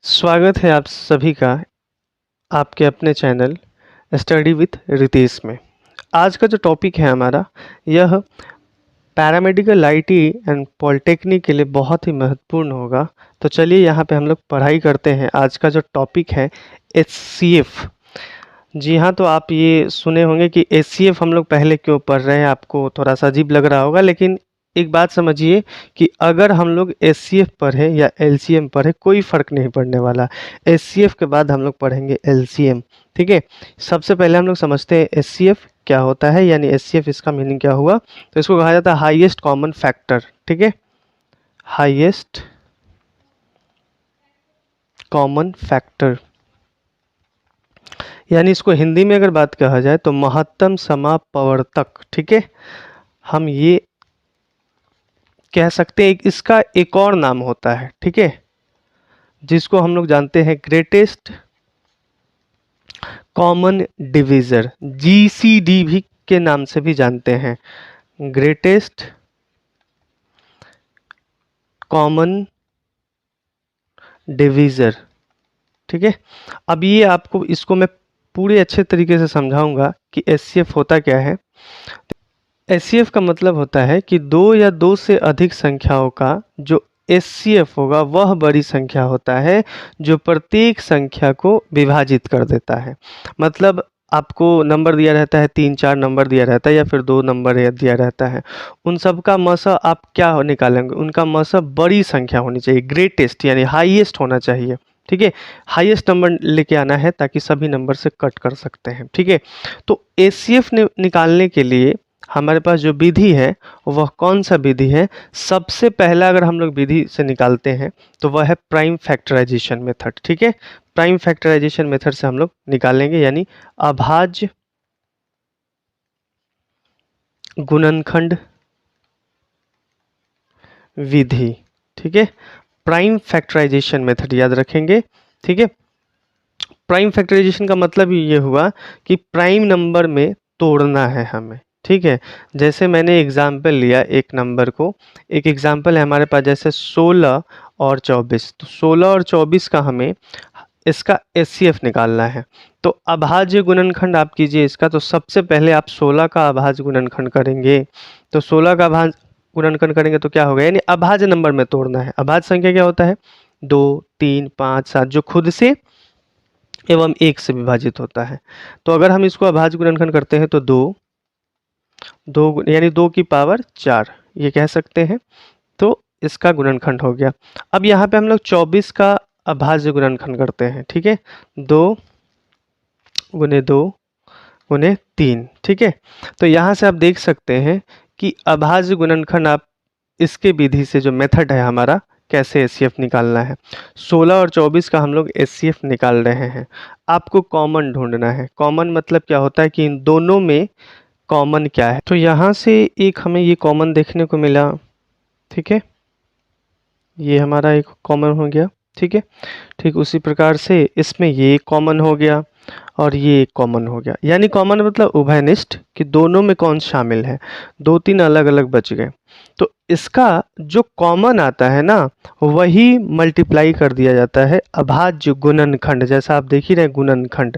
स्वागत है आप सभी का आपके अपने चैनल स्टडी विथ रितेश में। आज का जो टॉपिक है हमारा यह पैरामेडिकल आईटी एंड पॉलिटेक्निक के लिए बहुत ही महत्वपूर्ण होगा। तो चलिए यहाँ पे हम लोग पढ़ाई करते हैं। आज का जो टॉपिक है एचसीएफ। जी हाँ, तो आप ये सुने होंगे कि एचसीएफ हम लोग पहले क्यों पढ़ रहे हैं। आपको थोड़ा सा अजीब लग रहा होगा, लेकिन एक बात समझिए कि अगर हम लोग एचसीएफ पढ़े या एलसीएम पढ़े कोई फ़र्क नहीं पड़ने वाला। एचसीएफ के बाद हम लोग पढ़ेंगे एलसीएम। ठीक है, सबसे पहले हम लोग समझते हैं एचसीएफ क्या होता है, यानी एचसीएफ इसका मीनिंग क्या हुआ। तो इसको कहा जाता है हाईएस्ट कॉमन फैक्टर। ठीक है, हाईएस्ट कॉमन फैक्टर, यानी इसको हिंदी में अगर बात कहा जाए तो महत्तम समापवर्तक। ठीक है, हम ये कह सकते हैं इसका एक और नाम होता है। ठीक है, जिसको हम लोग जानते हैं ग्रेटेस्ट कॉमन डिवीजर, जीसीडी भी के नाम से भी जानते हैं, ग्रेटेस्ट कॉमन डिवीजर। ठीक है, अब ये आपको इसको मैं पूरे अच्छे तरीके से समझाऊंगा कि एचसीएफ होता क्या है। एचसीएफ का मतलब होता है कि दो या दो से अधिक संख्याओं का जो एचसीएफ होगा वह बड़ी संख्या होता है जो प्रत्येक संख्या को विभाजित कर देता है। मतलब आपको नंबर दिया रहता है, 3-4 नंबर दिया रहता है या फिर 2 नंबर दिया रहता है। उन सब का मसा आप क्या निकालेंगे, उनका मसा बड़ी संख्या होनी चाहिए, ग्रेटेस्ट यानी हाईएस्ट होना चाहिए। ठीक है, हाईएस्ट नंबर लेके आना है ताकि सभी नंबर से कट कर सकते हैं। ठीक है, तो एचसीएफ निकालने के लिए हमारे पास जो विधि है वह कौन सा विधि है। सबसे पहला अगर हम लोग विधि से निकालते हैं तो वह है प्राइम फैक्टराइजेशन मेथड। ठीक है, प्राइम फैक्टराइजेशन मेथड से हम लोग निकालेंगे, यानी अभाज्य गुणनखंड विधि। ठीक है, प्राइम फैक्टराइजेशन मेथड याद रखेंगे। ठीक है, प्राइम फैक्टराइजेशन का मतलब ये हुआ कि प्राइम नंबर में तोड़ना है हमें। ठीक है, जैसे मैंने एग्जाम्पल लिया एक नंबर को, एक एग्जाम्पल है हमारे पास जैसे 16 और 24। तो 16 और 24 का हमें इसका एचसीएफ निकालना है। तो अभाज्य गुणनखंड आप कीजिए इसका। तो सबसे पहले आप 16 का अभाज्य गुणनखंड करेंगे। तो 16 का अभाज्य गुणनखंड करेंगे तो क्या होगा, यानी अभाज्य नंबर में तोड़ना है। अभाज्य संख्या क्या होता है, 2, 3, 5, 7, जो खुद से एवं 1 से विभाजित होता है। तो अगर हम इसको अभाज्य गुणनखंड करते हैं तो 2 यानी 2 की पावर 4 ये कह सकते हैं। तो इसका गुणनखंड हो गया। अब यहाँ पे हम लोग 24 का अभाज्य गुणनखंड करते हैं। ठीक है, 2 गुने 2 गुने 3। ठीक है, तो यहाँ से आप देख सकते हैं कि अभाज्य गुणनखंड आप इसके विधि से जो मेथड है हमारा कैसे एचसीएफ निकालना है। 16 और 24 का हम लोग एचसीएफ निकाल रहे हैं। आपको कॉमन ढूंढना है। कॉमन मतलब क्या होता है कि इन दोनों में कॉमन क्या है। तो यहाँ से एक हमें ये कॉमन देखने को मिला। ठीक है, ये हमारा एक कॉमन हो गया। ठीक है, ठीक उसी प्रकार से इसमें ये कॉमन हो गया और ये कॉमन हो गया। यानी कॉमन मतलब उभयनिष्ठ कि दोनों में कौन शामिल है। 2-3 अलग अलग बच गए। तो इसका जो कॉमन आता है ना वही मल्टीप्लाई कर दिया जाता है अभाज्य गुणनखंड। जैसा आप देख ही रहे गुणनखंड।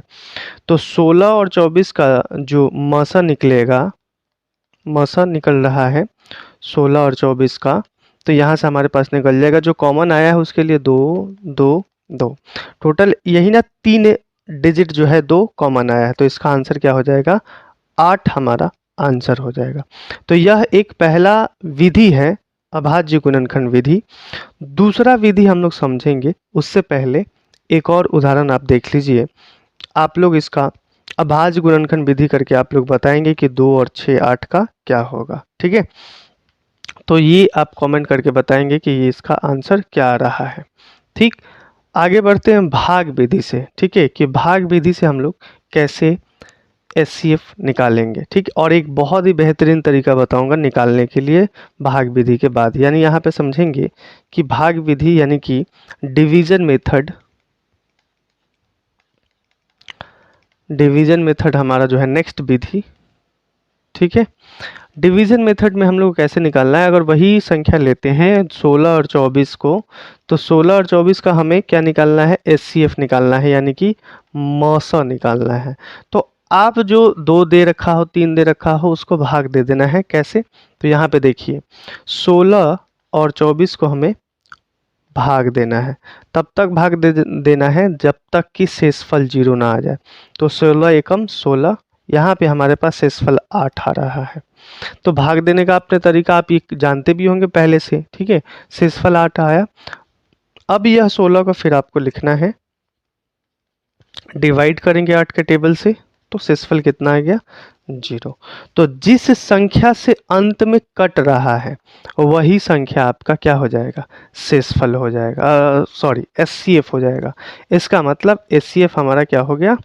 तो 16 और 24 का जो मसा निकलेगा, मसा निकल रहा है 16 और 24 का, तो यहाँ से हमारे पास निकल जाएगा जो कॉमन आया है उसके लिए 2 2 2 टोटल यही ना 3 डिजिट जो है 2 कॉमन आया है। तो इसका आंसर क्या हो जाएगा, 8 हमारा आंसर हो जाएगा। तो यह एक पहला विधि है अभाज्य गुणनखंड विधि। दूसरा विधि हम लोग समझेंगे उससे पहले एक और उदाहरण आप देख लीजिए। आप लोग इसका अभाज्य गुणनखंड विधि करके आप लोग बताएंगे कि 2 और 6 8 का क्या होगा। ठीक है, तो ये आप कमेंट करके बताएंगे कि ये इसका आंसर क्या आ रहा है। ठीक, आगे बढ़ते हैं भाग विधि से। ठीक है, कि भाग विधि से हम लोग कैसे एचसीएफ निकालेंगे। ठीक, और एक बहुत ही बेहतरीन तरीका बताऊंगा निकालने के लिए भाग विधि के बाद। यानी यहाँ पे समझेंगे कि भाग विधि यानी कि डिवीजन मेथड, डिवीजन मेथड हमारा जो है नेक्स्ट विधि ठीक है। डिवीजन मेथड में हम लोग को कैसे निकालना है, अगर वही संख्या लेते हैं 16 और 24 को, तो 16 और 24 का हमें क्या निकालना है, एचसीएफ निकालना है, यानी कि मौसा निकालना है। तो आप जो 2 दे रखा हो, 3 दे रखा हो, उसको भाग दे देना है। कैसे, तो यहाँ पे देखिए 16 और 24 को हमें भाग देना है। तब तक भाग देना है जब तक कि शेषफल 0 ना आ जाए। तो 16 एकम 16, यहाँ पे हमारे पास शेषफल 8 आ रहा है। तो भाग देने का अपने तरीका आप ये जानते भी होंगे पहले से, ठीक है। शेषफल 8 आया। अब यह 16 को फिर आपको लिखना है, डिवाइड करेंगे 8 के टेबल से, तो शेषफल कितना आ गया, 0। तो जिस संख्या से अंत में कट रहा है वही संख्या आपका क्या हो जाएगा, शेषफल हो जाएगा, सॉरी एचसीएफ हो जाएगा। इसका मतलब एचसीएफ हमारा क्या हो गया,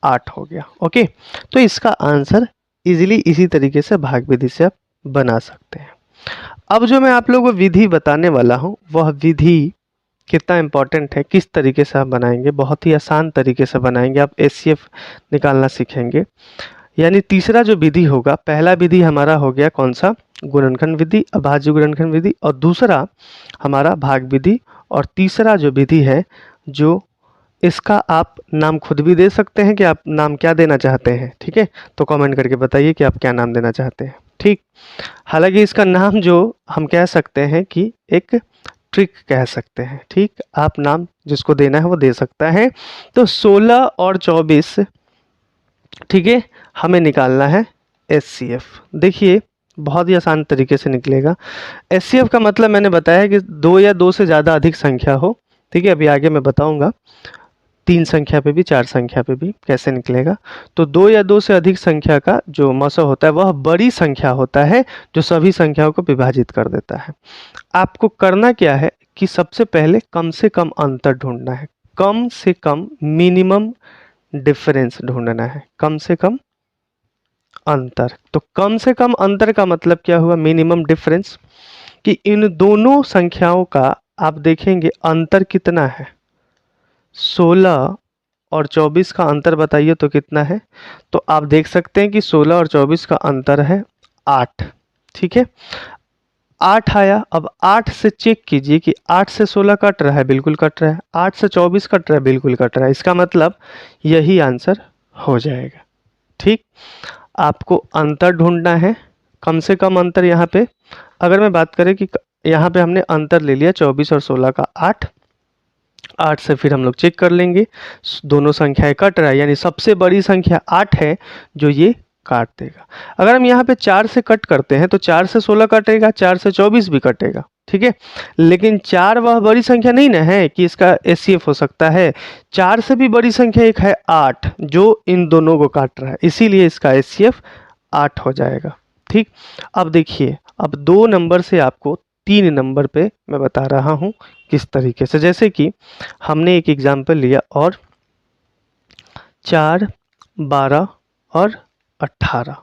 8 हो गया। ओके, तो इसका आंसर इजीली इसी तरीके से भाग विधि से आप बना सकते हैं। अब जो मैं आप लोगों को विधि बताने वाला हूँ, वह विधि कितना इम्पोर्टेंट है, किस तरीके से आप बनाएंगे, बहुत ही आसान तरीके से बनाएंगे। आप एचसीएफ निकालना सीखेंगे। यानी तीसरा जो विधि होगा, पहला विधि हमारा हो गया कौन सा, गुणनखंड विधि, अभाज्य गुणनखंड विधि, और दूसरा हमारा भाग विधि, और तीसरा जो विधि है, जो इसका आप नाम खुद भी दे सकते हैं कि आप नाम क्या देना चाहते हैं, ठीक है। तो कमेंट करके बताइए कि आप क्या नाम देना चाहते हैं, ठीक। हालांकि इसका नाम जो हम कह सकते हैं कि एक ट्रिक कह सकते हैं, ठीक। आप नाम जिसको देना है वो दे सकता है। तो 16 और 24, ठीक है, हमें निकालना है एचसीएफ। देखिए बहुत ही आसान तरीके से निकलेगा। एचसीएफ का मतलब मैंने बताया कि 2 या 2 से ज़्यादा अधिक संख्या हो, ठीक है। अभी आगे मैं बताऊंगा 3 संख्या पे भी, 4 संख्या पे भी कैसे निकलेगा। तो 2 या 2 से अधिक संख्या का जो मौसा होता है वह बड़ी संख्या होता है, जो सभी संख्याओं को विभाजित कर देता है। आपको करना क्या है कि सबसे पहले कम से कम अंतर ढूंढना है, कम से कम मिनिमम डिफरेंस ढूंढना है, कम से कम अंतर। तो कम से कम अंतर का मतलब क्या हुआ, मिनिमम डिफरेंस, कि इन दोनों संख्याओं का आप देखेंगे अंतर कितना है। 16 और 24 का अंतर बताइए तो कितना है। तो आप देख सकते हैं कि 16 और 24 का अंतर है 8, ठीक है। 8 आया। अब 8 से चेक कीजिए कि 8 से 16 कट रहा है, बिल्कुल कट रहा है। 8 से 24 कट रहा है, बिल्कुल कट रहा है। इसका मतलब यही आंसर हो जाएगा, ठीक। आपको अंतर ढूंढना है, कम से कम अंतर। यहाँ पे अगर मैं बात करें कि यहाँ पे हमने अंतर ले लिया 24 और 16 का 8, 8 से फिर हम लोग चेक कर लेंगे, दोनों संख्याएं कट रहा है, यानी सबसे बड़ी संख्या 8 है जो ये काट देगा। अगर हम यहाँ पे 4 से कट करते हैं तो 4 से 16 कटेगा, 4 से 24 भी कटेगा, ठीक है। लेकिन 4 वह बड़ी संख्या नहीं ना है कि इसका एचसीएफ हो सकता है। 4 से भी बड़ी संख्या एक है 8, जो इन दोनों को काट रहा है, इसीलिए इसका एचसीएफ 8 हो जाएगा, ठीक। अब देखिए, अब 2 नंबर से आपको 3 नंबर पे मैं बता रहा हूँ किस तरीके से। जैसे कि हमने एक एग्जाम्पल लिया, और 4, 12 और 18,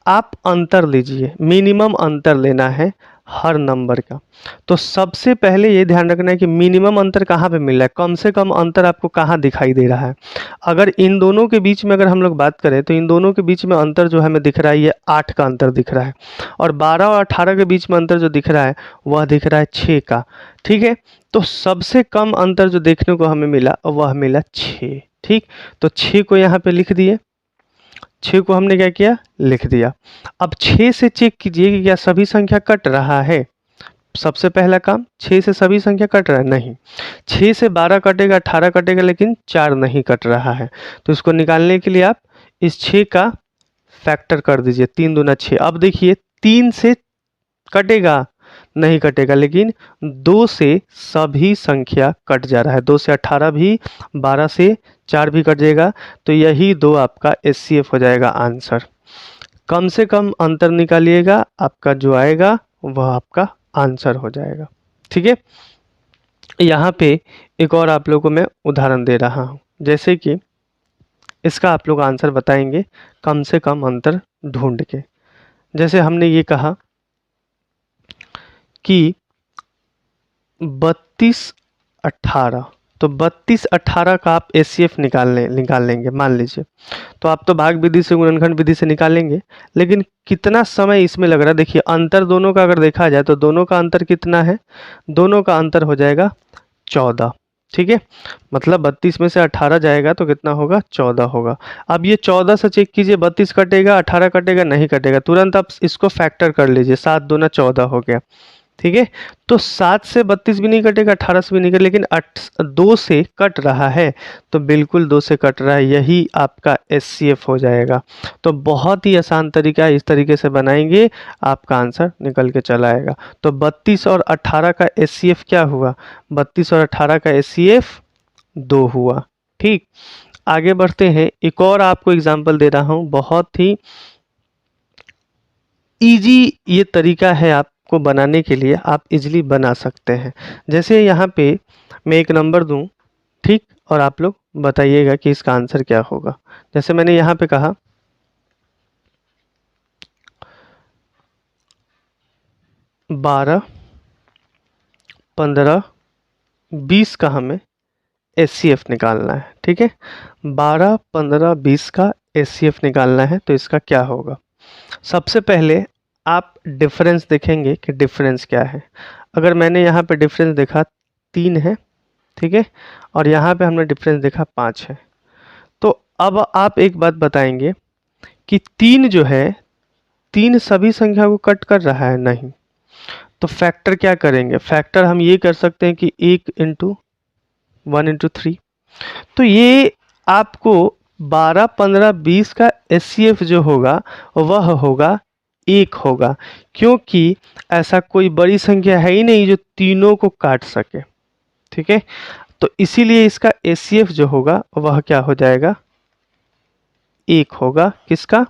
आप अंतर लीजिए, मिनिमम अंतर लेना है हर नंबर का। तो सबसे पहले ये ध्यान रखना है कि मिनिमम अंतर कहाँ पे मिल रहा है, कम से कम अंतर आपको कहाँ दिखाई दे रहा है। अगर इन दोनों के बीच में अगर हम लोग बात करें तो इन दोनों के बीच में अंतर जो हमें दिख रहा है, ये 8 का अंतर दिख रहा है, और 12 और 18 के बीच में अंतर जो दिख रहा है वह दिख रहा है 6 का, ठीक है। तो सबसे कम अंतर जो देखने को हमें मिला वह मिला 6, ठीक। तो 6 को यहाँ पे लिख दिए, 6 को हमने क्या किया, लिख दिया। अब 6 से चेक कीजिए कि क्या सभी संख्या कट रहा है। सबसे पहला काम, 6 से सभी संख्या कट रहा है, नहीं। 6 से 12 कटेगा, 18 कटेगा, लेकिन 4 नहीं कट रहा है। तो इसको निकालने के लिए आप इस 6 का फैक्टर कर दीजिए, 3 दूना 6। अब देखिए 3 से कटेगा, नहीं कटेगा, लेकिन 2 से सभी संख्या कट जा रहा है। 2 से 18 भी, 12 से 4 भी कट जाएगा। तो यही 2 आपका एचसीएफ हो जाएगा आंसर। कम से कम अंतर निकालिएगा, आपका जो आएगा वह आपका आंसर हो जाएगा, ठीक है। यहाँ पे एक और आप लोगों को मैं उदाहरण दे रहा हूँ, जैसे कि इसका आप लोग आंसर बताएंगे कम से कम अंतर ढूंढ के। जैसे हमने ये कहा कि 32, 18, तो 32 18 का आप एचसीएफ निकाल लेंगे मान लीजिए। तो आप तो भाग विधि से गुणनखंड विधि से निकालेंगे, लेकिन कितना समय इसमें लग रहा है देखिए। अंतर दोनों का अगर देखा जाए तो दोनों का अंतर कितना है, दोनों का अंतर हो जाएगा 14। ठीक है, मतलब 32 में से 18 जाएगा तो कितना होगा, 14 होगा। अब ये 14 से चेक कीजिए, 32 कटेगा 18 कटेगा, नहीं कटेगा, तुरंत आप इसको फैक्टर कर लीजिए, 7 दूना 14 हो गया। ठीक है, तो 7 से 32 भी नहीं कटेगा, 18 से भी नहीं कटेगा, लेकिन 2 से कट रहा है, तो बिल्कुल 2 से कट रहा है, यही आपका एचसीएफ हो जाएगा। तो बहुत ही आसान तरीका है, इस तरीके से बनाएंगे आपका आंसर निकल के चला आएगा। तो 32 और 18 का एचसीएफ क्या हुआ, 32 और 18 का एचसीएफ 2 हुआ। ठीक, आगे बढ़ते हैं, एक और आपको एग्जाम्पल दे रहा हूँ, बहुत ही इजी ये तरीका है आपको बनाने के लिए, आप इजीली बना सकते हैं। जैसे यहाँ पे मैं एक नंबर दूं, ठीक, और आप लोग बताइएगा कि इसका आंसर क्या होगा। जैसे मैंने यहाँ पे कहा 12 15 20 का हमें एचसीएफ निकालना है। ठीक है, 12 15 20 का एचसीएफ निकालना है, तो इसका क्या होगा। सबसे पहले आप डिफरेंस देखेंगे कि डिफरेंस क्या है। अगर मैंने यहाँ पे डिफरेंस देखा 3 है, ठीक है, और यहाँ पे हमने डिफरेंस देखा 5 है, तो अब आप एक बात बताएंगे कि 3 जो है, 3 सभी संख्या को कट कर रहा है, नहीं। तो फैक्टर क्या करेंगे, फैक्टर हम ये कर सकते हैं कि 1 इंटू 1 इंटू 3। तो ये आपको 12 15 20 का एचसीएफ जो होगा वह होगा 1 होगा, क्योंकि ऐसा कोई बड़ी संख्या है ही नहीं जो तीनों को काट सके। ठीक है, तो इसीलिए इसका एचसीएफ जो होगा वह क्या हो जाएगा, 1 होगा। किसका,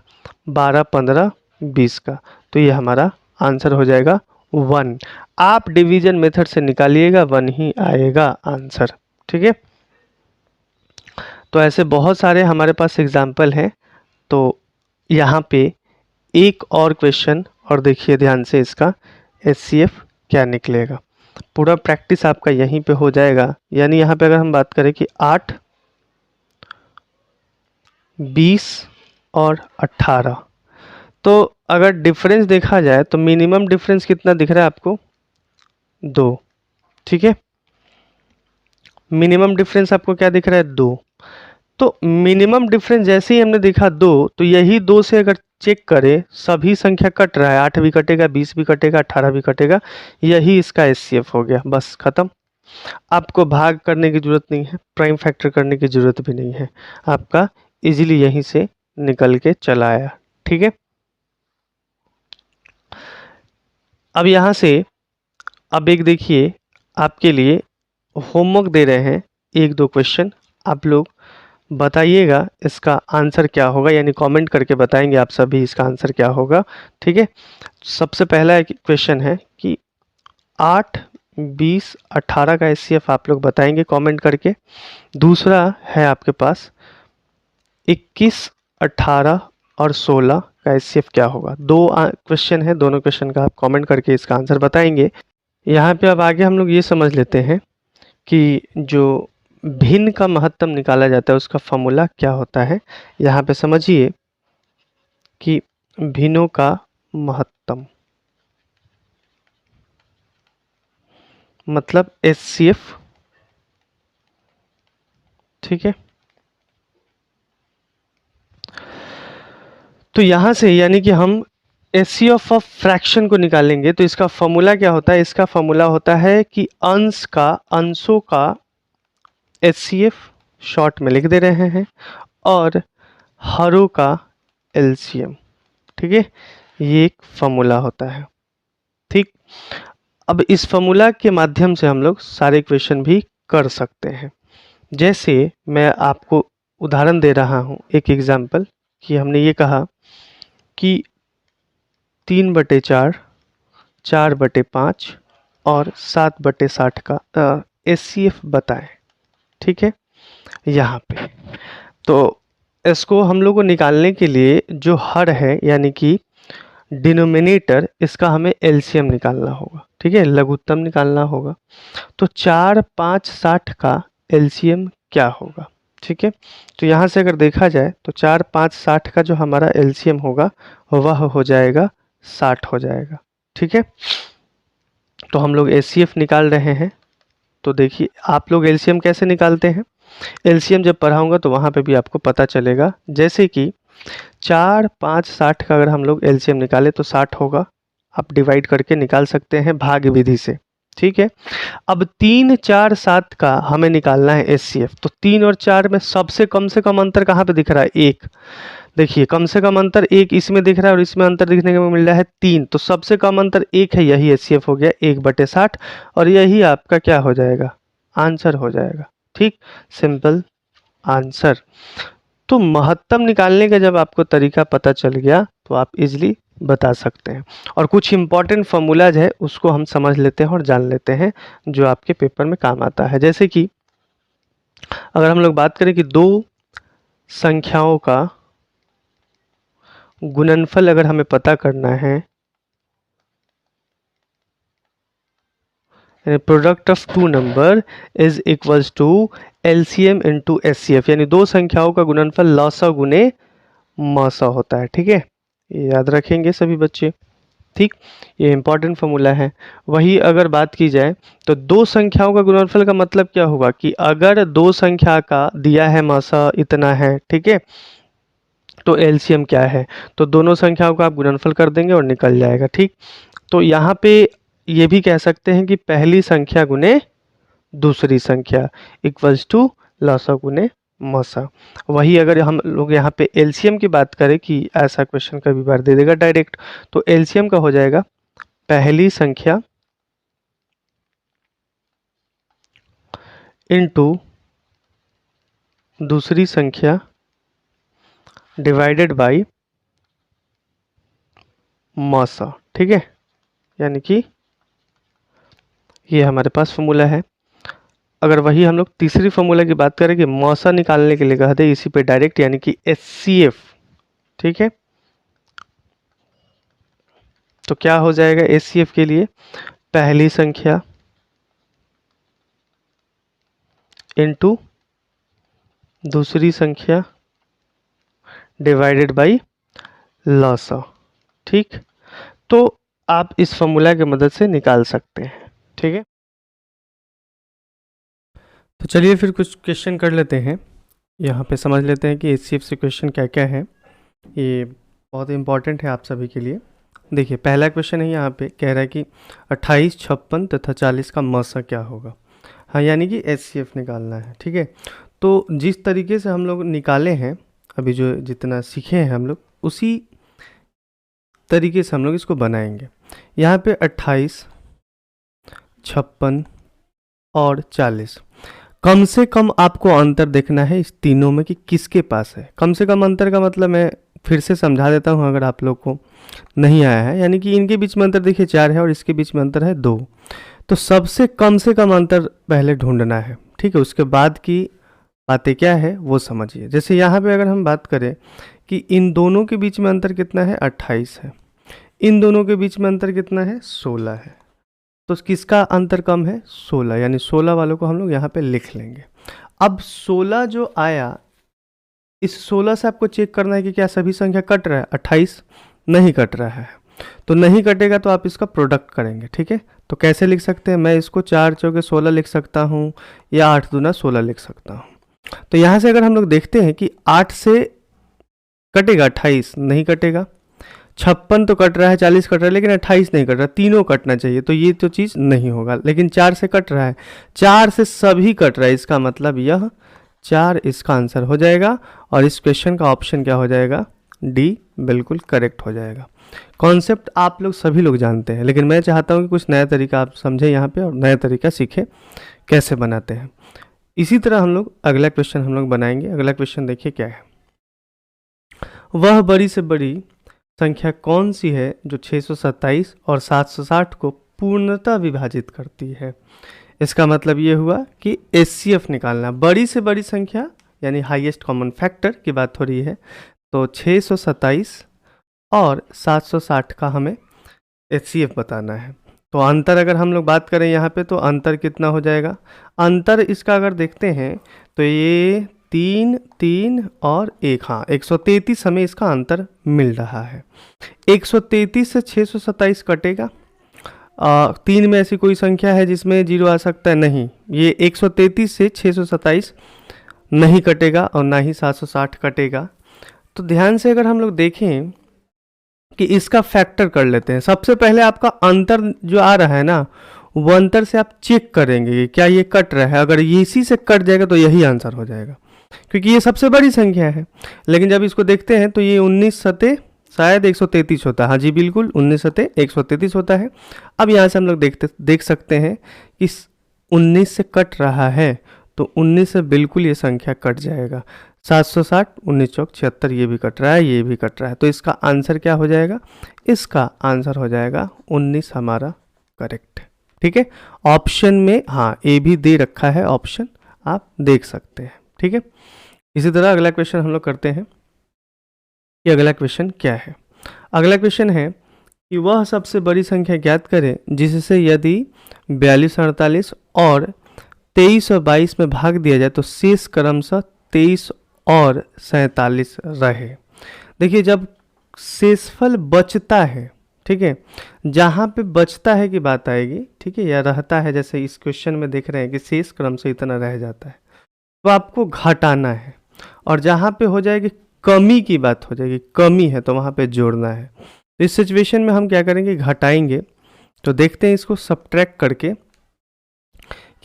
12 15 20 का। तो ये हमारा आंसर हो जाएगा 1। आप डिवीजन मेथड से निकालिएगा, 1 ही आएगा आंसर। ठीक है, तो ऐसे बहुत सारे हमारे पास एग्जाम्पल हैं। तो यहाँ पे एक और क्वेश्चन और देखिए ध्यान से, इसका एचसीएफ क्या निकलेगा। पूरा प्रैक्टिस आपका यहीं पे हो जाएगा। यानी यहाँ पे अगर हम बात करें कि 8 20 और 18, तो अगर डिफरेंस देखा जाए तो मिनिमम डिफरेंस कितना दिख रहा है आपको, 2। ठीक है, मिनिमम डिफरेंस आपको क्या दिख रहा है, 2। तो मिनिमम डिफरेंस जैसे ही हमने देखा 2, तो यही 2 से अगर चेक करें सभी संख्या कट रहा है, 8 भी कटेगा 20 भी कटेगा 18 भी कटेगा, यही इसका एचसीएफ हो गया, बस खत्म। आपको भाग करने की जरूरत नहीं है, प्राइम फैक्टर करने की जरूरत भी नहीं है, आपका इजीली यहीं से निकल के चला आया। ठीक है, अब यहाँ से अब एक देखिए आपके लिए होमवर्क दे रहे हैं, 1-2 क्वेश्चन, आप लोग बताइएगा इसका आंसर क्या होगा, यानी कमेंट करके बताएंगे आप सभी इसका आंसर क्या होगा। ठीक है, सबसे पहला एक क्वेश्चन है कि 8 20 18 का एचसीएफ आप लोग बताएंगे कमेंट करके। दूसरा है आपके पास 21 18 और 16 का एचसीएफ क्या होगा। 2 क्वेश्चन है, दोनों क्वेश्चन का आप कमेंट करके इसका आंसर बताएंगे। यहाँ पे अब आगे हम लोग ये समझ लेते हैं कि जो भिन्न का महत्तम निकाला जाता है उसका फॉर्मूला क्या होता है। यहाँ पे समझिए कि भिन्नों का महत्तम मतलब एचसीएफ। ठीक है, तो यहाँ से यानी कि हम एचसीएफ ऑफ फ्रैक्शन को निकालेंगे, तो इसका फॉर्मूला क्या होता है, इसका फॉर्मूला होता है कि अंशों का एचसीएफ शॉर्ट में लिख दे रहे हैं और हरों का एलसीएम। ठीक है, ये एक फॉर्मूला होता है। ठीक, अब इस फॉर्मूला के माध्यम से हम लोग सारे क्वेश्चन भी कर सकते हैं। जैसे मैं आपको उदाहरण दे रहा हूँ, एक एग्जाम्पल, कि हमने ये कहा कि 3/4 4/5 और 7/60 का एचसीएफ बताएं। ठीक है, यहाँ पे तो इसको हम लोग को निकालने के लिए जो हर है यानी कि डिनोमिनेटर, इसका हमें एलसीएम निकालना होगा। ठीक है, लघुत्तम निकालना होगा। तो 4 5 60 का एलसीएम क्या होगा। ठीक है, तो यहाँ से अगर देखा जाए तो 4 5 60 का जो हमारा एलसीएम होगा वह हो जाएगा 60 हो जाएगा। ठीक है, तो हम लोग एचसीएफ निकाल रहे हैं। तो देखिए आप लोग एलसीएम कैसे निकालते हैं, एलसीएम जब पढ़ाऊंगा तो वहाँ पे भी आपको पता चलेगा। जैसे कि 4 5 60 का अगर हम लोग एलसीएम निकाले तो 60 होगा, आप डिवाइड करके निकाल सकते हैं भाग विधि से। ठीक है, अब 3 4 7 का हमें निकालना है एचसीएफ, तो 3 और 4 में सबसे कम से कम अंतर कहाँ पे दिख रहा है, 1। देखिए कम से कम अंतर 1 इसमें दिख रहा है और इसमें अंतर दिखने को मिल रहा है 3, तो सबसे कम अंतर 1 है, यही एचसीएफ हो गया 1/60 और यही आपका क्या हो जाएगा, आंसर हो जाएगा। ठीक, सिंपल आंसर। तो महत्तम निकालने का जब आपको तरीका पता चल गया तो आप इजीली बता सकते हैं। और कुछ इंपॉर्टेंट फॉर्मूलाज है उसको हम समझ लेते हैं और जान लेते हैं जो आपके पेपर में काम आता है। जैसे कि अगर हम लोग बात करें कि दो संख्याओं का गुणनफल अगर हमें पता करना है, product of two number is equals to LCM into HCF, यानी दो संख्याओं का गुणनफल लॉसा गुने मौसा होता है। ठीक है, ये याद रखेंगे सभी बच्चे। ठीक, ये इंपॉर्टेंट फॉर्मूला है। वही अगर बात की जाए तो दो संख्याओं का गुणनफल का मतलब क्या होगा कि अगर दो संख्या का दिया है मौसा इतना है, ठीक है, तो एलसीएम क्या है, तो दोनों संख्याओं का आप गुणनफल कर देंगे और निकल जाएगा। ठीक, तो यहाँ पे ये भी कह सकते हैं कि पहली संख्या गुने दूसरी संख्या इक्वल्स टू लॉसा गुने मौसा। वही अगर हम लोग यहाँ पे एलसीएम की बात करें कि ऐसा क्वेश्चन कभी बार दे देगा डायरेक्ट, तो एलसीएम का हो जाएगा पहली संख्या इनटू दूसरी संख्या डिवाइडेड बाय मौसा। ठीक है, यानी कि ये हमारे पास फॉर्मूला है। अगर वही हम लोग तीसरी फॉर्मूला की बात करें कि मौसा निकालने के लिए कहा दे इसी पे डायरेक्ट, यानी कि एचसीएफ। ठीक है, तो क्या हो जाएगा एचसीएफ के लिए पहली संख्या इनटू दूसरी संख्या डिवाइडेड बाय लॉसा। ठीक, तो आप इस फॉर्मूला की मदद से निकाल सकते हैं। ठीक है, तो चलिए फिर कुछ क्वेश्चन कर लेते हैं। यहाँ पे समझ लेते हैं कि एचसीएफ से क्वेश्चन क्या क्या है, ये बहुत इंपॉर्टेंट है आप सभी के लिए। देखिए पहला क्वेश्चन है, यहाँ पे कह रहा है कि 28 56 तथा 40 का मौसा क्या होगा। हाँ, यानी कि एचसीएफ निकालना है। ठीक है, तो जिस तरीके से हम लोग निकाले हैं अभी, जो जितना सीखे हैं हम लोग उसी तरीके से हम लोग इसको बनाएंगे। यहाँ पे 28 56 और 40, कम से कम आपको अंतर देखना है इस तीनों में कि किसके पास है। कम से कम अंतर का मतलब मैं फिर से समझा देता हूँ अगर आप लोग को नहीं आया है, यानी कि इनके बीच में अंतर देखिए 4 है और इसके बीच में अंतर है 2, तो सबसे कम से कम अंतर पहले ढूंढना है। ठीक है, उसके बाद की बातें क्या है वो समझिए। जैसे यहाँ पे अगर हम बात करें कि इन दोनों के बीच में अंतर कितना है, 28 है, इन दोनों के बीच में अंतर कितना है, 16 है, तो किसका अंतर कम है, 16, यानी 16 वालों को हम लोग यहाँ पे लिख लेंगे। अब 16 जो आया, इस 16 से आपको चेक करना है कि क्या सभी संख्या कट रहा है, 28 नहीं कट रहा है, तो नहीं कटेगा तो आप इसका प्रोडक्ट करेंगे। ठीक है, तो कैसे लिख सकते हैं, मैं इसको 4 चौके 16 लिख सकता हूँ या 8 दूना 16 लिख सकता हूँ। तो यहाँ से अगर हम लोग देखते हैं कि 8 से कटेगा 28 नहीं कटेगा, 56 तो कट रहा है, 40 कट रहा है, लेकिन 28 नहीं कट रहा, तीनों कटना चाहिए, तो ये तो चीज़ नहीं होगा। लेकिन 4 से कट रहा है, 4 से सभी कट रहा है, इसका मतलब यह 4 इसका आंसर हो जाएगा और इस क्वेश्चन का ऑप्शन क्या हो जाएगा, डी बिल्कुल करेक्ट हो जाएगा। कॉन्सेप्ट आप लोग सभी लोग जानते हैं, लेकिन मैं चाहता हूँ कि कुछ नया तरीका आप समझें यहाँ पे और नया तरीका सीखें कैसे बनाते हैं। इसी तरह हम लोग अगला क्वेश्चन हम लोग बनाएंगे। अगला क्वेश्चन देखिए क्या है, वह बड़ी से बड़ी संख्या कौन सी है जो 627 और 760 को पूर्णतः विभाजित करती है। इसका मतलब ये हुआ कि एचसीएफ निकालना, बड़ी से बड़ी संख्या यानी हाईएस्ट कॉमन फैक्टर की बात हो रही है, तो 627 और 760 का हमें एचसीएफ बताना है। तो अंतर अगर हम लोग बात करें यहाँ पे तो अंतर कितना हो जाएगा, अंतर इसका अगर देखते हैं तो ये 3 3 और 1, हाँ 133 हमें इसका अंतर मिल रहा है। 133 से 627 कटेगा, 3 में ऐसी कोई संख्या है जिसमें 0 आ सकता है, नहीं। ये 133 से 627 नहीं कटेगा और ना ही 760 कटेगा। तो ध्यान से अगर हम लोग देखें कि इसका फैक्टर कर लेते हैं। सबसे पहले आपका अंतर जो आ रहा है ना, वो अंतर से आप चेक करेंगे कि क्या ये कट रहा है। अगर ये इसी से कट जाएगा तो यही आंसर हो जाएगा, क्योंकि ये सबसे बड़ी संख्या है। लेकिन जब इसको देखते हैं तो ये 19 सते शायद 133 होता है। हाँ जी बिल्कुल, 19 सते 133 होता है। अब यहाँ से हम लोग देख सकते हैं कि 19 से कट रहा है, तो 19 से बिल्कुल ये संख्या कट जाएगा। 760, 19 चौक 76, ये भी कट रहा है, ये भी कट रहा है। तो इसका आंसर क्या हो जाएगा, इसका आंसर हो जाएगा 19 हमारा करेक्ट। ठीक है, ऑप्शन में हाँ ए भी दे रखा है, ऑप्शन आप देख सकते हैं। ठीक है, इसी तरह अगला क्वेश्चन हम लोग करते हैं। ये अगला क्वेश्चन क्या है, अगला क्वेश्चन है कि वह सबसे बड़ी संख्या ज्ञात करें जिससे यदि 42, 48 और 23 और 22 में भाग दिया जाए तो शेष क्रमशः 23 और 47 रहे। देखिए जब शेषफल बचता है, ठीक है, जहाँ पे बचता है की बात आएगी, ठीक है, या रहता है, जैसे इस क्वेश्चन में देख रहे हैं कि शेष क्रम से इतना रह जाता है, तो आपको घटाना है। और जहाँ पे हो जाएगी कमी की बात हो जाएगी, कमी है, तो वहाँ पे जोड़ना है। तो इस सिचुएशन में हम क्या करेंगे, घटाएंगे। तो देखते हैं इसको सब्ट्रैक्ट करके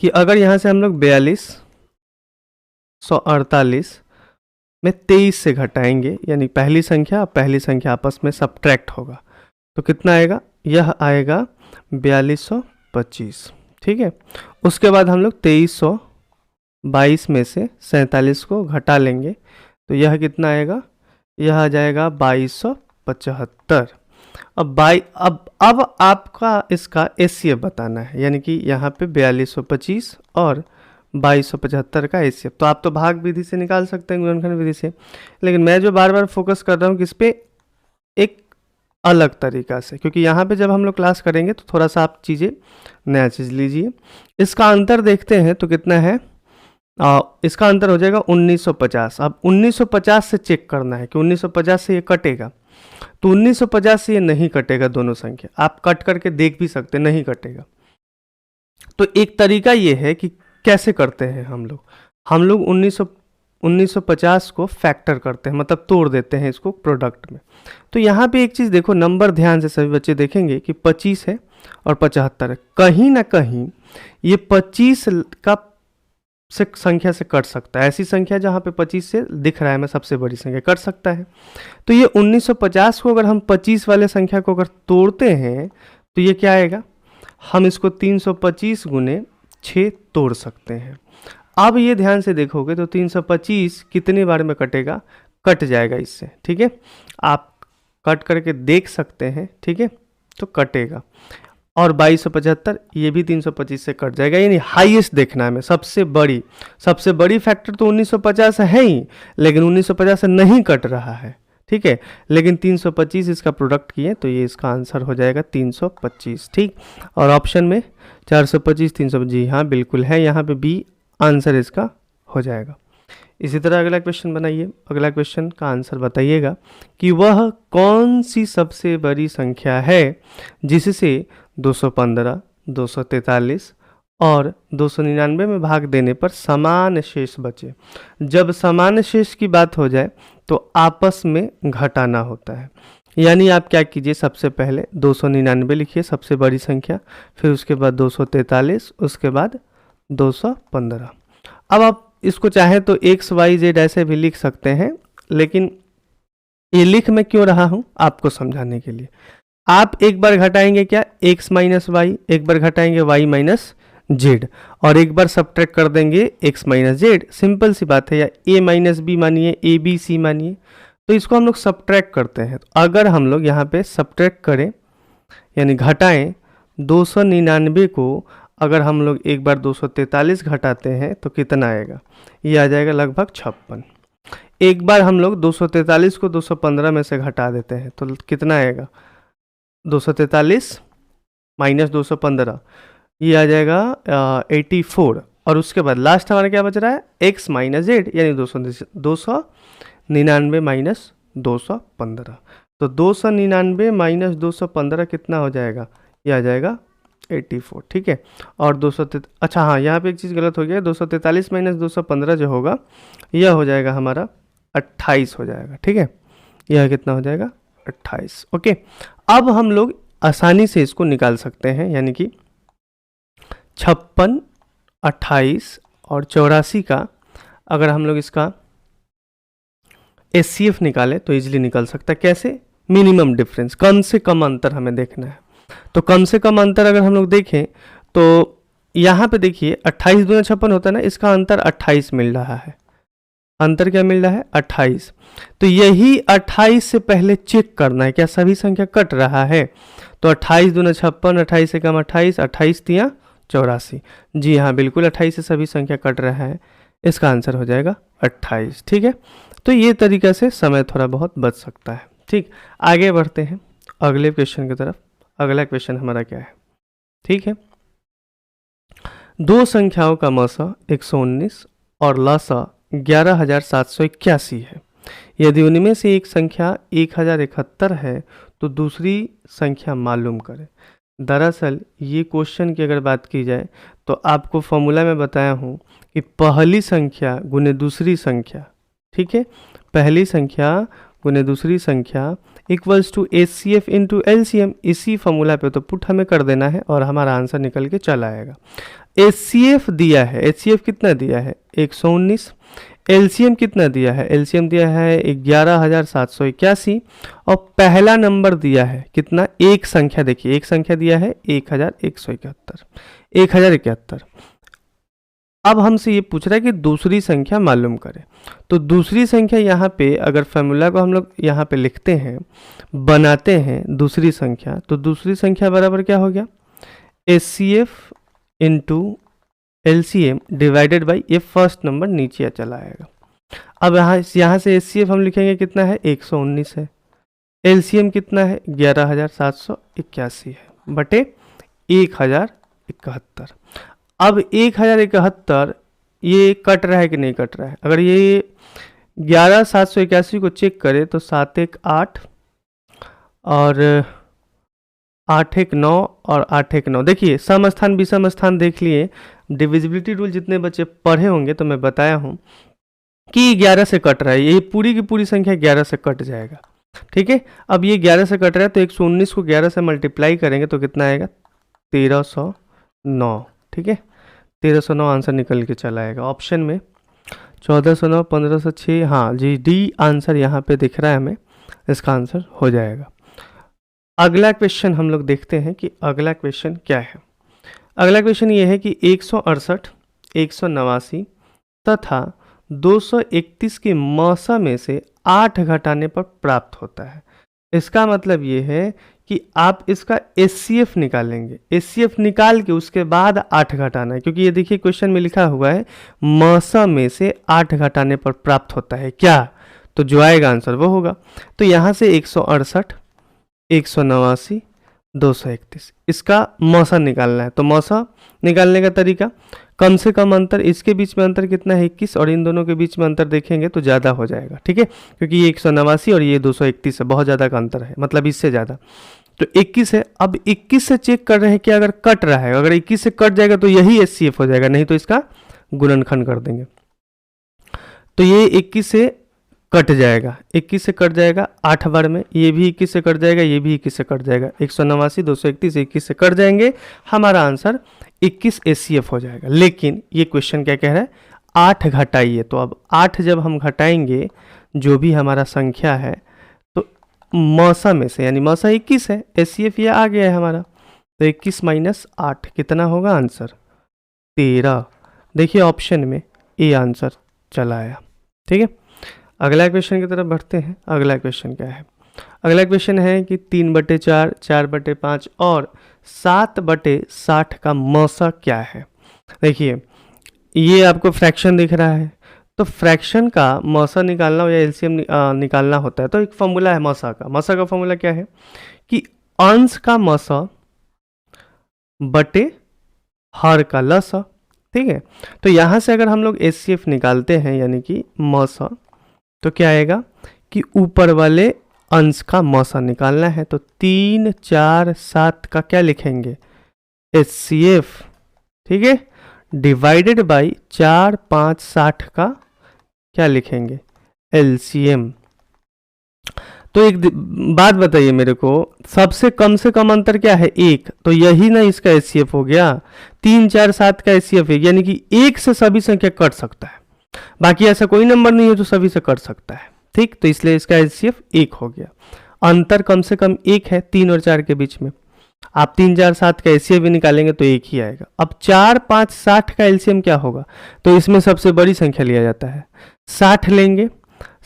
कि अगर यहाँ से हम लोग 42, 148 में 23 से घटाएंगे, यानी पहली संख्या आपस में सब्ट्रैक्ट होगा, तो कितना आएगा, यह आएगा 4225। ठीक है, उसके बाद हम लोग 2322 में से 47 को घटा लेंगे, तो यह कितना आएगा, यह आ जाएगा 2275। अब आपका इसका एचसीएफ बताना है, यानी कि यहाँ पे 4225 और 2275 का एचसीएफ। तो आप तो भाग विधि से निकाल सकते हैं, गुणनखंड विधि से, लेकिन मैं जो बार बार फोकस कर रहा हूँ किस पे, एक अलग तरीका से, क्योंकि यहाँ पे जब हम लोग क्लास करेंगे तो थोड़ा सा आप चीज़ें नया चीज़ लीजिए। इसका अंतर देखते हैं तो कितना है, इसका अंतर हो जाएगा 1950। अब 1950 से चेक करना है कि 1950 से ये कटेगा, तो 1950 से ये नहीं कटेगा, दोनों संख्या आप कट करके देख भी सकते, नहीं कटेगा। तो एक तरीका ये है कि कैसे करते हैं हम लोग 1950 को फैक्टर करते हैं, मतलब तोड़ देते हैं इसको प्रोडक्ट में। तो यहाँ पे एक चीज़ देखो, नंबर ध्यान से सभी बच्चे देखेंगे कि 25 है और 75 है, कहीं ना कहीं ये 25 का से संख्या से कट सकता है। ऐसी संख्या जहाँ पे 25 से दिख रहा है मैं सबसे बड़ी संख्या, कट सकता है। तो ये 1950 को अगर हम 25 वाले संख्या को अगर तोड़ते हैं तो ये क्या आएगा, हम इसको 325 गुने 6 तोड़ सकते हैं। अब ये ध्यान से देखोगे तो 325 कितनी बार में कटेगा, कट जाएगा इससे। ठीक है, आप कट करके देख सकते हैं, ठीक है, तो कटेगा। और 2275 ये भी 325 से कट जाएगा, यानी हाईएस्ट देखना है हमें, सबसे बड़ी फैक्टर तो 1950 है ही, लेकिन 1950 से नहीं कट रहा है। ठीक है, लेकिन 325 इसका प्रोडक्ट किए तो ये इसका आंसर हो जाएगा 325। ठीक, और ऑप्शन में 425, 300, जी हाँ बिल्कुल है, यहाँ पे बी आंसर इसका हो जाएगा। इसी तरह अगला क्वेश्चन बनाइए, अगला क्वेश्चन का आंसर बताइएगा कि वह कौन सी सबसे बड़ी संख्या है जिससे 215, 243 और 299 में भाग देने पर समान शेष बचे। जब समान शेष की बात हो जाए तो आपस में घटाना होता है, यानी आप क्या कीजिए, सबसे पहले 299 लिखिए सबसे बड़ी संख्या, फिर उसके बाद 243, उसके बाद 215। अब आप इसको चाहे तो एक्स वाई जेड ऐसे भी लिख सकते हैं, लेकिन ये लिख मैं क्यों रहा हूँ आपको समझाने के लिए। आप एक बार घटाएंगे क्या, x माइनस वाई, एक बार घटाएंगे y माइनस जेड, और एक बार सब्ट्रैक्ट कर देंगे x माइनस जेड। सिंपल सी बात है, या a माइनस बी मानिए, ए बी सी मानिए, तो इसको हम लोग सब्ट्रैक्ट करते हैं। तो अगर हम लोग यहाँ पे सब्ट्रैक्ट करें यानी घटाएं 299 को, अगर हम लोग एक बार 243 घटाते हैं तो कितना आएगा, ये आ जाएगा लगभग 56। एक बार हम लोग 243 को 215 में से घटा देते हैं तो कितना आएगा, 243 माइनस 215, ये आ जाएगा 84, और उसके बाद लास्ट हमारा क्या बच रहा है, x माइनस जेड, यानी 299 माइनस 215। तो 299 माइनस 215 कितना हो जाएगा, ये आ जाएगा 84, ठीक है। और अच्छा हाँ, यहाँ पे एक चीज़ गलत हो गया, 243 माइनस 215 जो होगा यह हो जाएगा हमारा 28 हो जाएगा, ठीक है। यह कितना हो जाएगा, 28। ओके, अब हम लोग आसानी से इसको निकाल सकते हैं, यानी कि 56, 28 और 84 का अगर हम लोग इसका HCF निकाले तो इजीली निकल सकता है। कैसे, मिनिमम डिफरेंस, कम से कम अंतर हमें देखना है। तो कम से कम अंतर अगर हम लोग देखें तो यहाँ पे देखिए 28 दूना 56 होता है ना, इसका अंतर 28 मिल रहा है। अंतर क्या मिल रहा है, 28। तो यही 28 से पहले चेक करना है क्या सभी संख्या कट रहा है। तो 28 दूना 56, 28 से कम 28, 28 तिया 84। जी हाँ, बिल्कुल 28 से सभी संख्या कट रहा है, इसका आंसर हो जाएगा 28, ठीक है। तो ये तरीका से समय थोड़ा बहुत बच सकता है। ठीक, आगे बढ़ते हैं अगले क्वेश्चन की तरफ। अगला क्वेश्चन हमारा क्या है, ठीक है। दो संख्याओं का मसा 119 और लसा 11,781 है। यदि उनमें से एक संख्या 1071 है तो दूसरी संख्या मालूम करें। दरअसल ये क्वेश्चन की अगर बात की जाए तो आपको फॉर्मूला में बताया हूँ कि पहली संख्या गुने दूसरी संख्या, ठीक है, पहली संख्या गुने दूसरी संख्या equals to HCF into LCM। इसी फॉर्मूला पे तो पुट हमें कर देना है और हमारा आंसर निकल के चला आएगा। HCF दिया है, HCF कितना दिया है 119, LCM कितना दिया है, LCM दिया है 11,781 और पहला नंबर दिया है कितना, एक संख्या, देखिए एक संख्या दिया है 1171। अब हमसे ये पूछ रहा है कि दूसरी संख्या मालूम करें। तो दूसरी संख्या यहाँ पे अगर फॉर्मूला को हम लोग यहाँ पे लिखते हैं, बनाते हैं दूसरी संख्या, तो दूसरी संख्या बराबर क्या हो गया, HCF into LCM divided by ये फर्स्ट नंबर नीचे चला आएगा। अब यहाँ से HCF हम लिखेंगे कितना है 119 है, LCM कितना है 11,781 है बटे 1071। अब 1071 ये कट रहा है कि नहीं कट रहा है, अगर ये 11,781 को चेक करें तो 7 1 8 और 8 1 9 और 8 1 9। देखिए सम स्थान विषम स्थान देख लिए, डिविजिबिलिटी रूल जितने बच्चे पढ़े होंगे तो मैं बताया हूँ कि 11 से कट रहा है, ये पूरी की पूरी संख्या 11 से कट जाएगा, ठीक है। अब ये 11 से कट रहा है तो 119 को 11 से मल्टीप्लाई करेंगे तो कितना आएगा 1309, ठीक है। 1309 आंसर निकल के चला आएगा। ऑप्शन में 1409, 1506, हाँ जी, डी आंसर यहाँ पे दिख रहा है हमें, इसका आंसर हो जाएगा। अगला क्वेश्चन हम लोग देखते हैं कि अगला क्वेश्चन क्या है। अगला क्वेश्चन ये है कि 168, 189 तथा 231 के मौसा में से 8 घटाने पर प्राप्त होता है। इसका मतलब ये है कि आप इसका HCF निकालेंगे, HCF निकाल के उसके बाद 8 घटाना है, क्योंकि ये देखिए क्वेश्चन में लिखा हुआ है मौसा में से 8 घटाने पर प्राप्त होता है क्या, तो जो आएगा आंसर वो होगा। तो यहाँ से 168, 189, 231 इसका मौसा निकालना है। तो मौसा निकालने का तरीका, कम से कम अंतर, इसके बीच में अंतर कितना है 21 और इन दोनों के बीच में अंतर देखेंगे तो ज़्यादा हो जाएगा, ठीक है, क्योंकि ये 189 और ये 231 है, बहुत ज़्यादा का अंतर है, मतलब इससे ज़्यादा। तो 21 है, अब 21 से चेक कर रहे हैं कि अगर कट रहा है, अगर 21 से कट जाएगा तो यही HCF हो जाएगा, नहीं तो इसका गुणनखंड कर देंगे। तो ये 21 से कट जाएगा, 21 से कट जाएगा 8 बार में, ये भी 21 से कट जाएगा, ये भी 21 से कट जाएगा, 189, 231 21 से कट जाएंगे, हमारा आंसर 21 HCF हो जाएगा। लेकिन ये क्वेश्चन क्या कह रहा है, 8 घटाइए। तो अब 8 जब हम घटाएंगे जो भी हमारा संख्या है तो मौसा में से, यानी मौसा 21 है, HCF ये आ गया है हमारा, तो 21 माइनस 8 कितना होगा आंसर 13। देखिए ऑप्शन में ए आंसर चला आया, ठीक है। अगला क्वेश्चन की तरफ बढ़ते हैं। अगला क्वेश्चन क्या है, अगला क्वेश्चन है कि 3/4, 4/5 और 7/60 का मौसा क्या है। देखिए ये आपको फ्रैक्शन दिख रहा है, तो फ्रैक्शन का मौसा निकालना हो या LCM निकालना होता है तो एक फॉर्मूला है मौसा का। मौसा का फॉर्मूला क्या है कि अंश का मौसा बटे हर का लसा। ठीक है, तो यहाँ से अगर हम लोग HCF निकालते हैं यानी कि मौसा, तो क्या आएगा कि ऊपर वाले अंश का मौसा निकालना है, तो 3 4 7 का क्या लिखेंगे HCF। ठीक है, डिवाइडेड बाई 4 5 60 का क्या लिखेंगे LCM। तो एक बात बताइए मेरे को, सबसे कम से कम अंतर क्या है 1, तो यही ना इसका HCF हो गया। 3 4 7 का HCF है, यानी कि 1 से सभी संख्या कट सकता है, बाकी ऐसा कोई नंबर नहीं है जो सभी से कट सकता है। ठीक, तो इसलिए इसका HCF 1 हो गया। अंतर कम से कम 1 है 3 और 4 के बीच में। आप 3 4 7 का HCF भी निकालेंगे तो 1 ही आएगा। अब 4 5 60 का LCM क्या होगा, तो इसमें सबसे बड़ी संख्या लिया जाता है 60 लेंगे।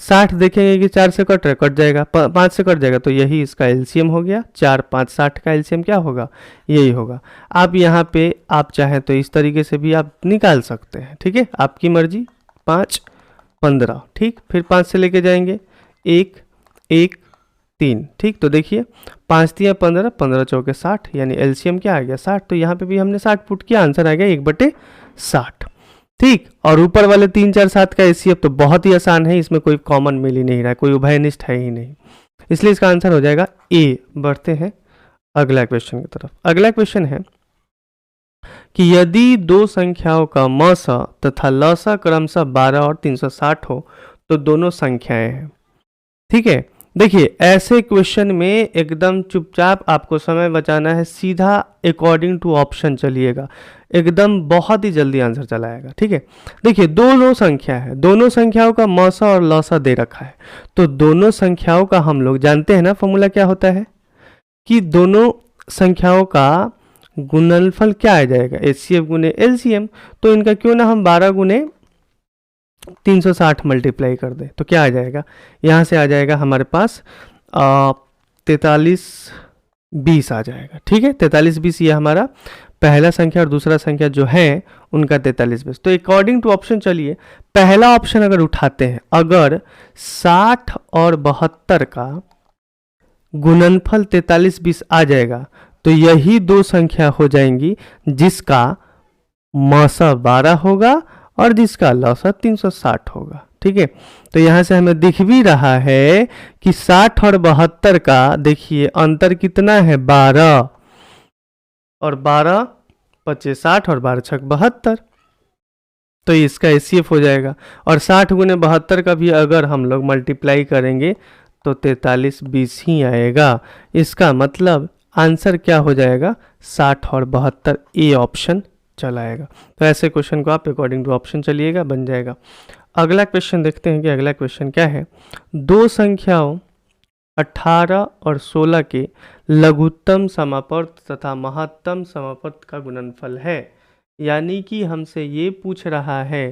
60 देखेंगे कि 4 से कट रहा है, कट जाएगा, 5 से कट जाएगा, तो यही इसका LCM हो गया। 4 5 60 का LCM क्या होगा, यही होगा। आप यहाँ पे आप चाहें तो इस तरीके से भी आप निकाल सकते हैं। ठीक है, आपकी मर्जी। 5 15, ठीक, फिर 5 से लेके जाएंगे 1 1 3। ठीक, तो देखिए 5 3 15, 15 चौके 60, यानी LCM क्या आ गया 60। तो यहाँ पे भी हमने 60 पुट किया, आंसर आ गया 1/60। ठीक, और ऊपर वाले 3 4 7 का HCF तो बहुत ही आसान है, इसमें कोई कॉमन मिल ही नहीं रहा है, कोई उभयनिष्ठ है ही नहीं, इसलिए इसका आंसर हो जाएगा A। बढ़ते हैं अगला क्वेश्चन की तरफ। अगला क्वेश्चन है कि यदि दो संख्याओं का मौसा तथा लसा क्रमशः 12 और 360 हो तो दोनों संख्याएं हैं। ठीक है, देखिए ऐसे क्वेश्चन में एकदम चुपचाप आपको समय बचाना है, सीधा अकॉर्डिंग टू ऑप्शन चलिएगा, एकदम बहुत ही जल्दी आंसर चला आएगा। ठीक है, देखिए दोनों संख्या है, दोनों संख्याओं का मौसा और लौसा दे रखा है, तो दोनों संख्याओं का हम लोग जानते हैं ना फॉर्मूला क्या होता है कि दोनों संख्याओं का गुणनफल क्या आ जाएगा HCF गुने LCM। तो इनका क्यों ना हम 12 गुने 360 मल्टीप्लाई कर दें, तो क्या आ जाएगा, यहाँ से आ जाएगा हमारे पास 43 20 आ जाएगा। ठीक है, 43 20 ये हमारा पहला संख्या और दूसरा संख्या जो है उनका 43 20। तो अकॉर्डिंग टू ऑप्शन चलिए, पहला ऑप्शन अगर उठाते हैं, अगर 60 और 72 का गुणनफल 43 20 आ जाएगा तो यही दो संख्या हो जाएंगी जिसका मौसा 12 होगा और जिसका लौसा 360 होगा। ठीक है, तो यहाँ से हमें दिख भी रहा है कि 60 और 72 का देखिए अंतर कितना है 12, और 12 25 60 और 12 6 72, तो इसका HCF हो जाएगा। और 60 गुने 72 का भी अगर हम लोग मल्टीप्लाई करेंगे तो 43 20 ही आएगा। इसका मतलब आंसर क्या हो जाएगा 60 और 72, ए ऑप्शन चलाएगा। तो ऐसे क्वेश्चन को आप अकॉर्डिंग टू ऑप्शन चलिएगा, बन जाएगा। अगला क्वेश्चन देखते हैं कि अगला क्वेश्चन क्या है। दो संख्याओं 18 और 16 के लघुत्तम समापवर्त तथा महत्तम समापवर्त का गुणनफल है, यानी कि हमसे ये पूछ रहा है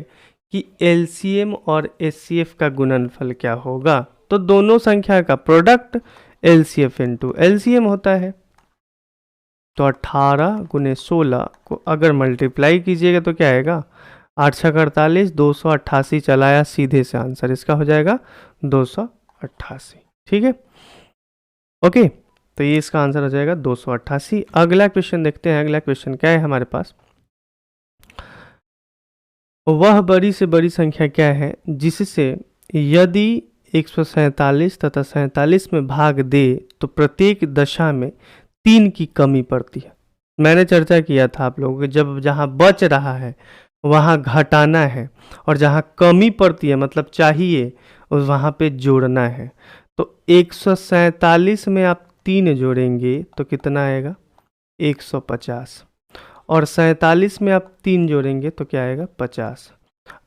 कि LCM और HCF का गुणनफल क्या होगा। तो दोनों संख्या का प्रोडक्ट LCF इंटू LCM होता है। तो 18 गुने 16 को अगर मल्टीप्लाई कीजिएगा तो क्या आएगा 8 6 48, 288 चलाया, सीधे से आंसर इसका हो जाएगा 288। ठीक है, ओके, तो ये इसका आंसर हो जाएगा 288। अगला क्वेश्चन देखते हैं। अगला क्वेश्चन क्या है हमारे पास, वह बड़ी से बड़ी संख्या क्या है जिससे यदि 147 तथा 47 में भाग दे तो प्रत्येक दशा में 3 की कमी पड़ती है। मैंने चर्चा किया था आप लोगों को, जब जहाँ बच रहा है वहाँ घटाना है, और जहाँ कमी पड़ती है मतलब चाहिए वहाँ पे जोड़ना है। तो 147 में आप 3 जोड़ेंगे तो कितना आएगा 150, और 47 में आप 3 जोड़ेंगे तो क्या आएगा 50।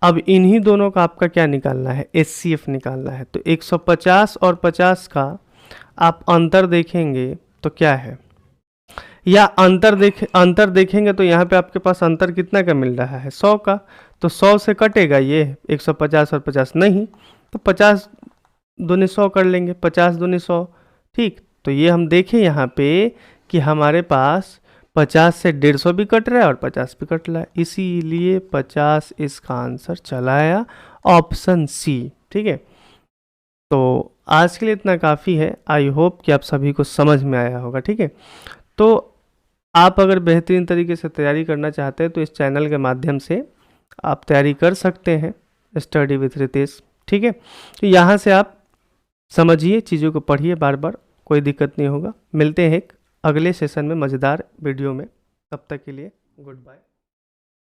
अब इन्हीं दोनों का आपका क्या निकालना है HCF निकालना है। तो 150 और 50 का आप अंतर देखेंगे तो क्या है, या अंतर देखेंगे तो यहाँ पे आपके पास अंतर कितना का मिल रहा है 100 का, तो 100 से कटेगा ये 150 और 50 नहीं, तो 50 दूनी 100 कर लेंगे, 50 दूनी 100। ठीक, तो ये हम देखें यहाँ पे कि हमारे पास 50 से 150 भी कट रहा है और 50 भी कट रहा है, इसीलिए 50 इसका आंसर चला आया, ऑप्शन सी। ठीक है, तो आज के लिए इतना काफ़ी है। आई होप कि आप सभी को समझ में आया होगा। ठीक है, तो आप अगर बेहतरीन तरीके से तैयारी करना चाहते हैं तो इस चैनल के माध्यम से आप तैयारी कर सकते हैं, स्टडी विथ रितेश। ठीक है, तो यहाँ से आप समझिए, चीज़ों को पढ़िए बार बार, कोई दिक्कत नहीं होगा। मिलते हैं एक अगले सेशन में मज़ेदार वीडियो में, तब तक के लिए गुड बाय।